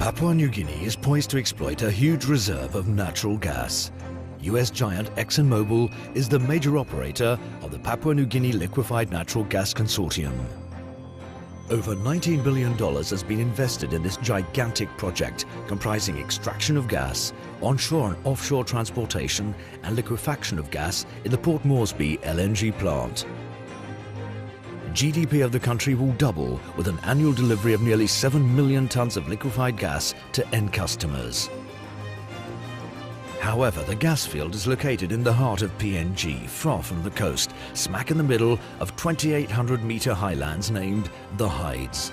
Papua New Guinea is poised to exploit a huge reserve of natural gas. US giant ExxonMobil is the major operator of the Papua New Guinea Liquefied Natural Gas Consortium. Over $19 billion has been invested in this gigantic project comprising extraction of gas, onshore and offshore transportation and liquefaction of gas in the Port Moresby LNG plant. GDP of the country will double with an annual delivery of nearly 7 million tons of liquefied gas to end customers. However, the gas field is located in the heart of PNG, far from the coast, smack in the middle of 2,800-metre highlands named the Hides.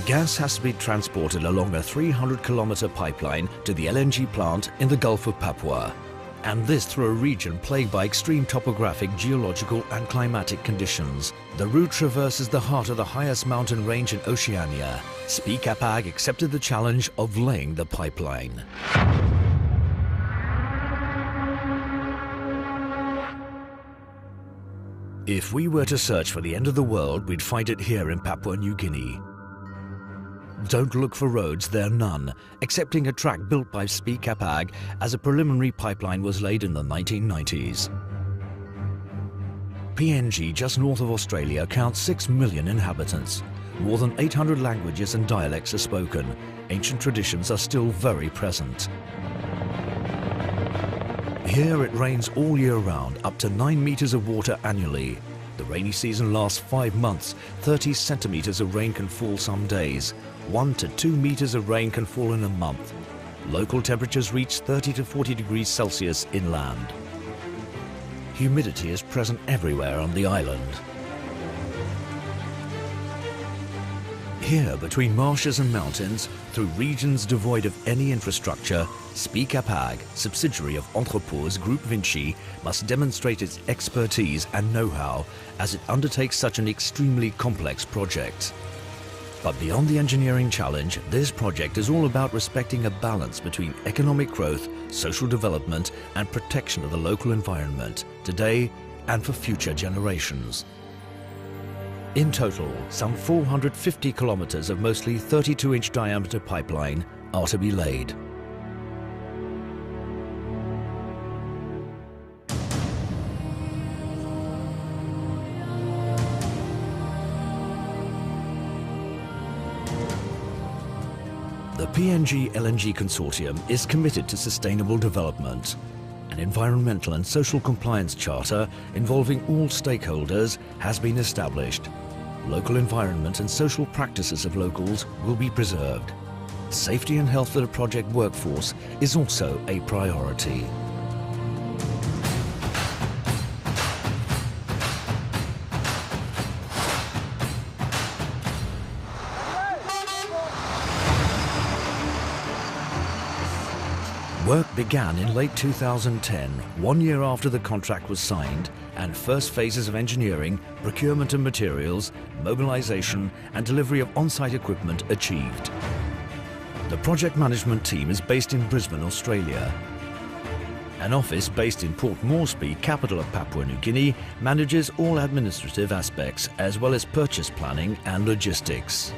Gas has to be transported along a 300-kilometre pipeline to the LNG plant in the Gulf of Papua, and this through a region plagued by extreme topographic, geological and climatic conditions. The route traverses the heart of the highest mountain range in Oceania. SPI Kapag accepted the challenge of laying the pipeline. If we were to search for the end of the world, we'd find it here in Papua New Guinea. Don't look for roads, there are none, excepting a track built by SPI Kapag as a preliminary pipeline was laid in the 1990s. PNG, just north of Australia, counts 6 million inhabitants. More than 800 languages and dialects are spoken. Ancient traditions are still very present. Here it rains all year round, up to 9 meters of water annually. The rainy season lasts 5 months. 30 centimeters of rain can fall some days. 1 to 2 meters of rain can fall in a month. Local temperatures reach 30 to 40 degrees Celsius inland. Humidity is present everywhere on the island. Here, between marshes and mountains, through regions devoid of any infrastructure, SPI Kapag, subsidiary of Entrepose Group Vinci, must demonstrate its expertise and know-how as it undertakes such an extremely complex project. But beyond the engineering challenge, this project is all about respecting a balance between economic growth, social development and protection of the local environment, today and for future generations. In total, some 450 kilometers of mostly 32-inch diameter pipeline are to be laid. The PNG LNG Consortium is committed to sustainable development. An environmental and social compliance charter involving all stakeholders has been established. Local environment and social practices of locals will be preserved. Safety and health of the project workforce is also a priority. Work began in late 2010, 1 year after the contract was signed, and first phases of engineering, procurement of materials, mobilization and delivery of on-site equipment achieved. The project management team is based in Brisbane, Australia. An office based in Port Moresby, capital of Papua New Guinea, manages all administrative aspects as well as purchase planning and logistics.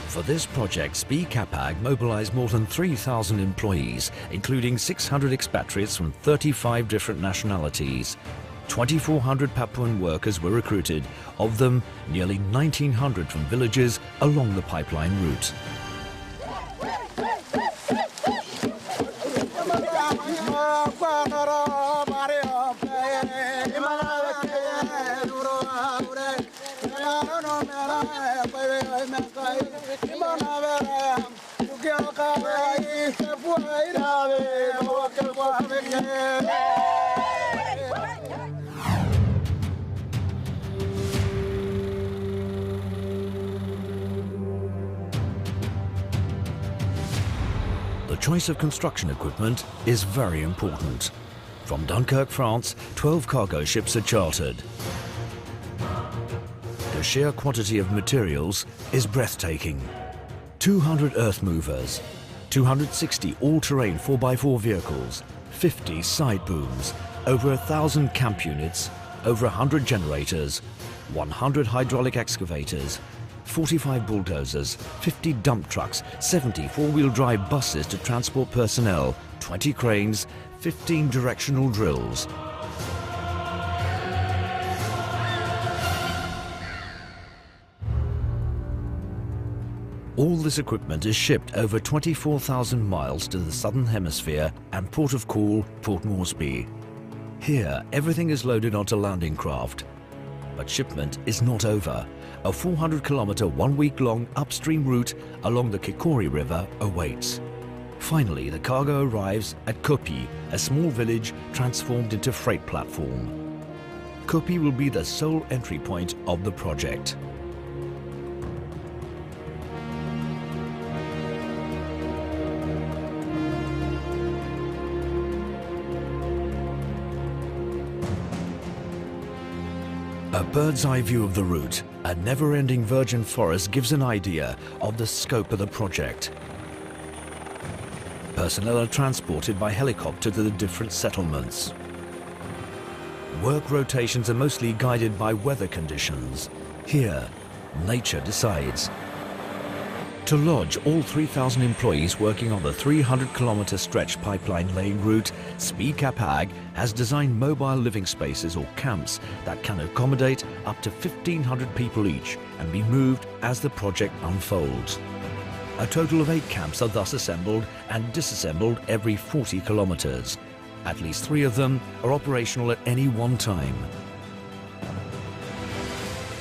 For this project, SPI Kapag mobilized more than 3,000 employees, including 600 expatriates from 35 different nationalities. 2,400 Papuan workers were recruited, of them nearly 1,900 from villages along the pipeline route. The choice of construction equipment is very important. From Dunkirk, France, 12 cargo ships are chartered. The sheer quantity of materials is breathtaking. 200 earth movers, 260 all-terrain 4x4 vehicles, 50 side booms, over 1,000 camp units, over 100 generators, 100 hydraulic excavators, 45 bulldozers, 50 dump trucks, 70 four-wheel drive buses to transport personnel, 20 cranes, 15 directional drills. All this equipment is shipped over 24,000 miles to the Southern Hemisphere and port of call, Port Moresby. Here, everything is loaded onto landing craft. But shipment is not over. A 400-kilometre, one-week-long upstream route along the Kikori River awaits. Finally, the cargo arrives at Kopi, a small village transformed into freight platform. Kopi will be the sole entry point of the project. A bird's eye view of the route, a never-ending virgin forest gives an idea of the scope of the project. Personnel are transported by helicopter to the different settlements. Work rotations are mostly guided by weather conditions. Here, nature decides. To lodge all 3,000 employees working on the 300-kilometre stretch pipeline laying route, Speedcap Ag has designed mobile living spaces or camps that can accommodate up to 1,500 people each and be moved as the project unfolds. A total of 8 camps are thus assembled and disassembled every 40 kilometres. At least 3 of them are operational at any one time.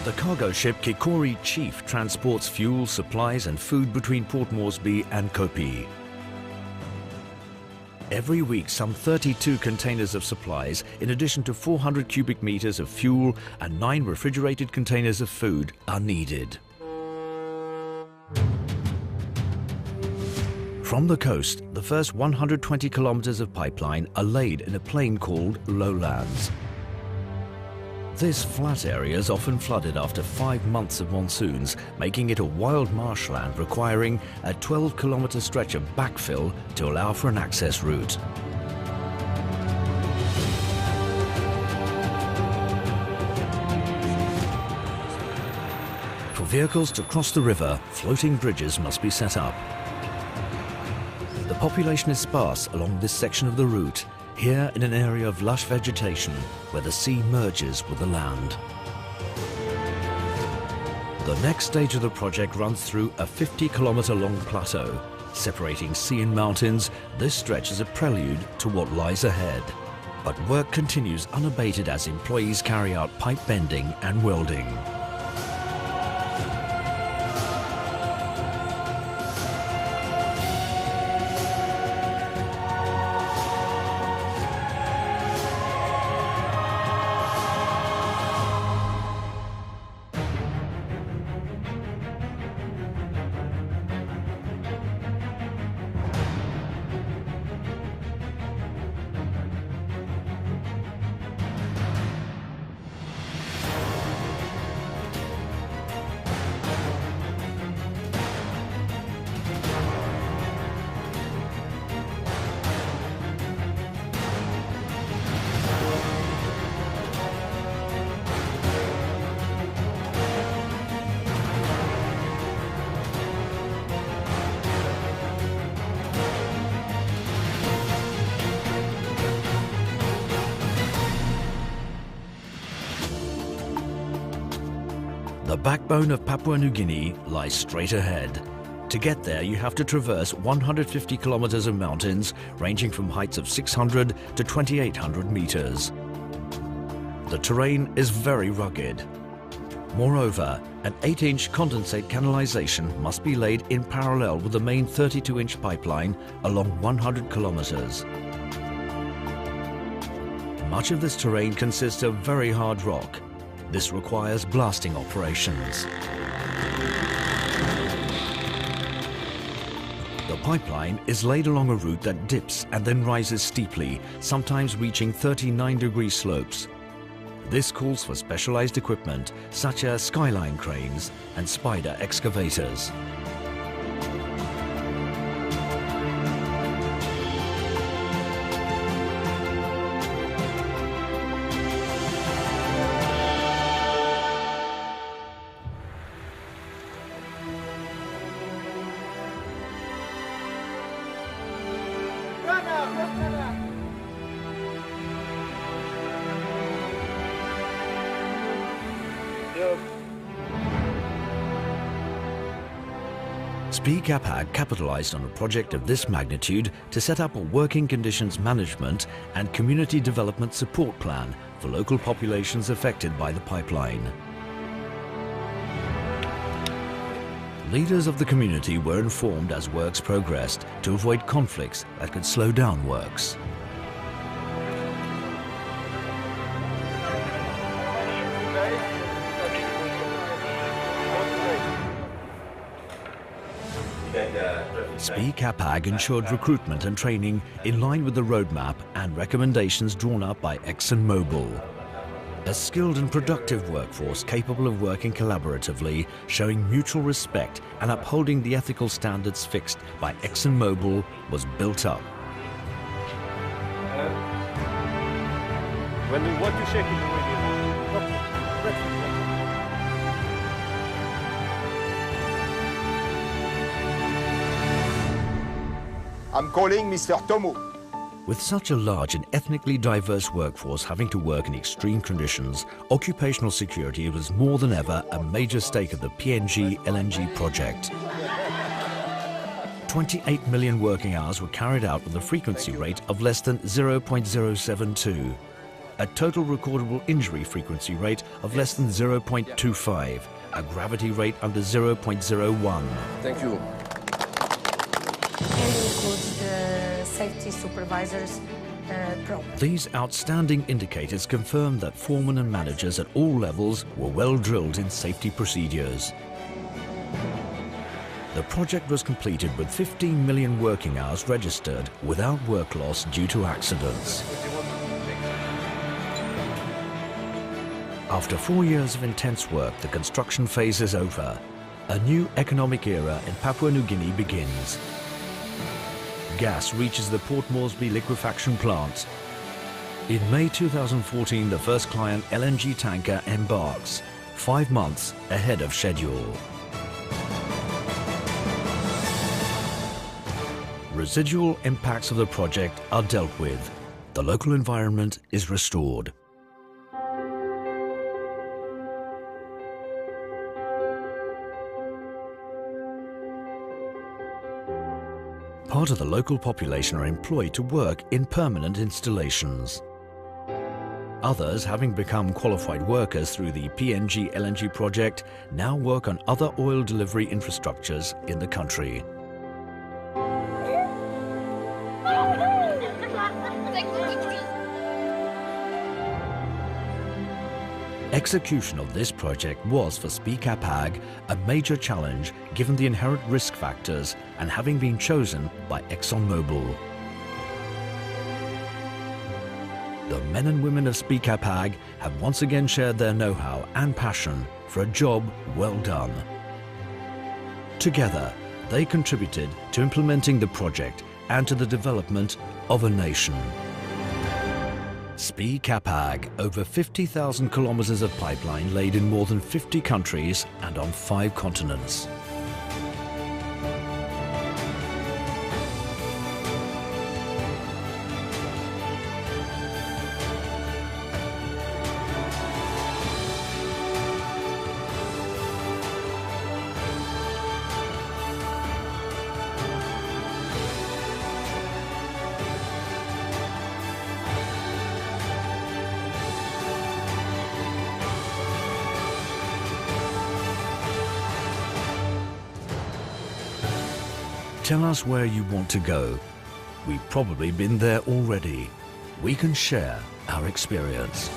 The cargo ship Kikori Chief transports fuel, supplies and food between Port Moresby and Kopi. Every week, some 32 containers of supplies, in addition to 400 cubic meters of fuel and 9 refrigerated containers of food, are needed. From the coast, the first 120 kilometers of pipeline are laid in a plain called lowlands. This flat area is often flooded after 5 months of monsoons, making it a wild marshland requiring a 12-kilometer stretch of backfill to allow for an access route. For vehicles to cross the river, floating bridges must be set up. The population is sparse along this section of the route, here in an area of lush vegetation where the sea merges with the land. The next stage of the project runs through a 50-kilometer long plateau. Separating sea and mountains, this stretch is a prelude to what lies ahead. But work continues unabated as employees carry out pipe bending and welding. The backbone of Papua New Guinea lies straight ahead. To get there, you have to traverse 150 kilometers of mountains, ranging from heights of 600 to 2,800 meters. The terrain is very rugged. Moreover, an 8-inch condensate canalization must be laid in parallel with the main 32-inch pipeline along 100 kilometers. Much of this terrain consists of very hard rock. This requires blasting operations. The pipeline is laid along a route that dips and then rises steeply, sometimes reaching 39-degree slopes. This calls for specialized equipment such as skyline cranes and spider excavators. SPIE Cap-Hag capitalized on a project of this magnitude to set up a working conditions management and community development support plan for local populations affected by the pipeline. Leaders of the community were informed as works progressed to avoid conflicts that could slow down works. SPIE Cap-Hag ensured recruitment and training in line with the roadmap and recommendations drawn up by ExxonMobil. A skilled and productive workforce capable of working collaboratively, showing mutual respect and upholding the ethical standards fixed by ExxonMobil was built up. When you want to shake it, I'm calling Mr. Tomo. With such a large and ethnically diverse workforce having to work in extreme conditions, occupational security was more than ever a major stake of the PNG LNG project. 28 million working hours were carried out with a frequency rate of less than 0.072, a total recordable injury frequency rate of less than 0.25, a gravity rate under 0.01. Thank you. And includes the safety supervisors program. These outstanding indicators confirm that foremen and managers at all levels were well drilled in safety procedures. The project was completed with 15 million working hours registered without work loss due to accidents. After 4 years of intense work, the construction phase is over. A new economic era in Papua New Guinea begins. Gas reaches the Port Moresby liquefaction plant. In May 2014, the first client LNG tanker embarks, 5 months ahead of schedule. Residual impacts of the project are dealt with. The local environment is restored. Part of the local population are employed to work in permanent installations. Others, having become qualified workers through the PNG LNG project, now work on other oil delivery infrastructures in the country. Execution of this project was for SPIE Cap-Hag a major challenge given the inherent risk factors and having been chosen by ExxonMobil. The men and women of SPIE Cap-Hag have once again shared their know-how and passion for a job well done. Together, they contributed to implementing the project and to the development of a nation. SPIE Cap-Hag, over 50,000 kilometers of pipeline laid in more than 50 countries and on 5 continents. Tell us where you want to go. We've probably been there already. We can share our experience.